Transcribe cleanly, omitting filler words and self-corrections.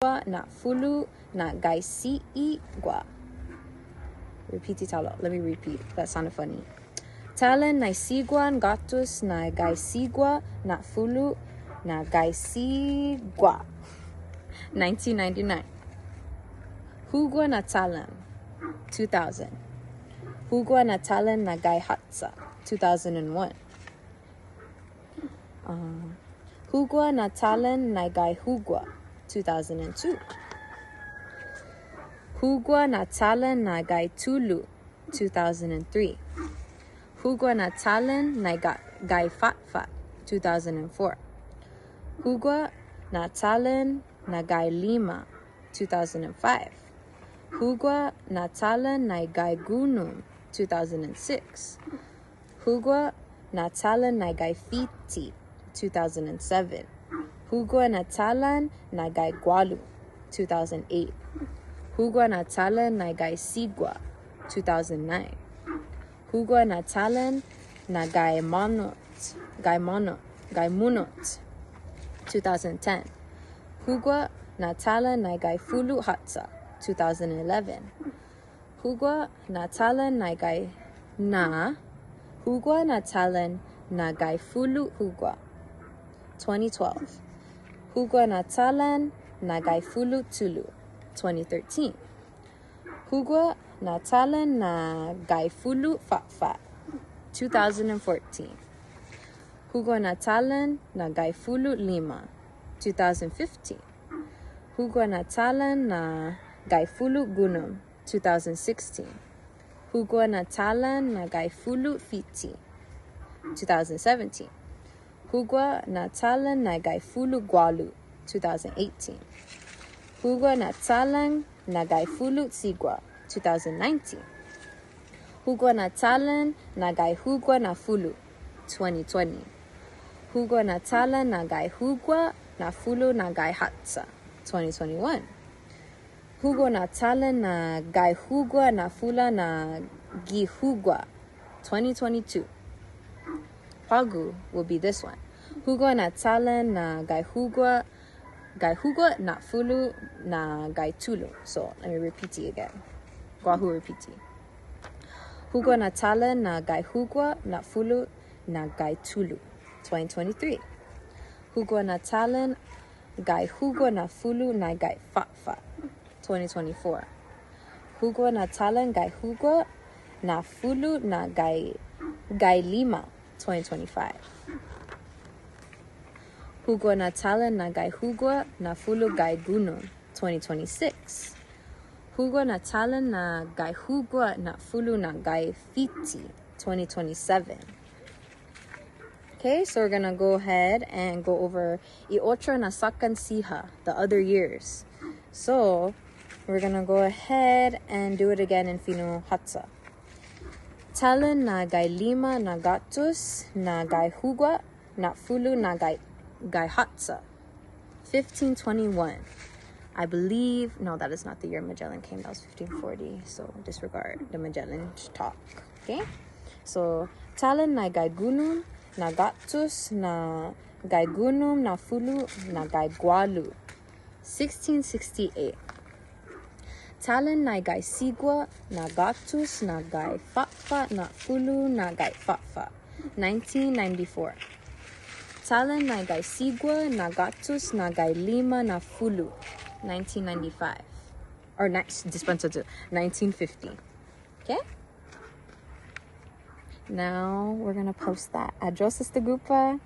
na fulu na gaisiigwa. Repeat it out. Let me repeat. That sounded funny. Talan na siguan gatus na gaisigwa na fulu na gaisigwa. 1999. Hugwa na talan. 2000. Hugwa na talan na gaihatsa. 2001. Hugwa na talan na gaihugwa. 2002. Hugwa na talan na gaitulu. 2003. Hugwa na talan na gaifatfat. 2004. Hugwa na talan na gailima. 2005. Hugwa na talan na gaigunum. 2006. Hugwa na talan na gaifiti. 2007. Hugwa na talan na gaigwalu. 2008. Hugwa na talan na gaisigwa. 2009. Hugwa na talan na gaimunot. 2010. Hugwa na talan na gaifulu hatsa. 2011. Hugwa na talan na Hugwa na talan na gaifulu hugwa. 2012. Hugwa na talan na gaifulu tulu. 2013. Hugwa na talan na gaifulu fatfat. 2014. Hugwa na talan na gaifulu lima. 2015. Hugwa na talan na gaifulu gunum. 2016. Hugwa na talan na gaifulu fiti. 2017. Hugwa na talan na gaifulu gwalu. 2018. Hugwa na talan na gaifulu sigwa. 2019. Hugwa na talan na gaihugwa na fulu. 2020. Hugwa na talan na gaihugwa na fulu na gaihatsa. 2021. Hugwa na talan na gaihugwa na fula na gihugwa. 2022. Pagu will be this one. Hugwa na talan na gaihugwa na fulu na gaitulu. So let me repeat it again. Guahu repeat it. Hugwa na talan na gaihugwa na fulu na gaitulu. 2023. Hugwa na talan gaihugwa na fulu na gaifatfat. 2024. Hugwa na talan gaihugwa na fulu na gailima. 2025. Hugwa na talan na gaihugwa na fulu gaigunum. 2026. Hugwa na talan na gaihugwa na fulu na gaifiti. 2027. Okay, so we're gonna go ahead and go over iotra na sakan siha, the other years. So we're gonna go ahead and do it again in Fino Hatsa. Talan na gailima na gatus na gaihugwa na fulu na gaihatsa. 1521. I believe, no, that is not the year Magellan came. That was 1540. So disregard the Magellan talk. Okay? So talan na gaigunum na gatus na gaigunum na fulu na gaigwalu. 1668. Talan na gaisigwa na gatus na gaifatfa na fulu na gaifatfa. 1994. Talan na gaisigwa na gatus na gailima na fulu. 1995. Or dispensa to 1950. Okay? Now we're gonna post that. Adios, Sister Gupa.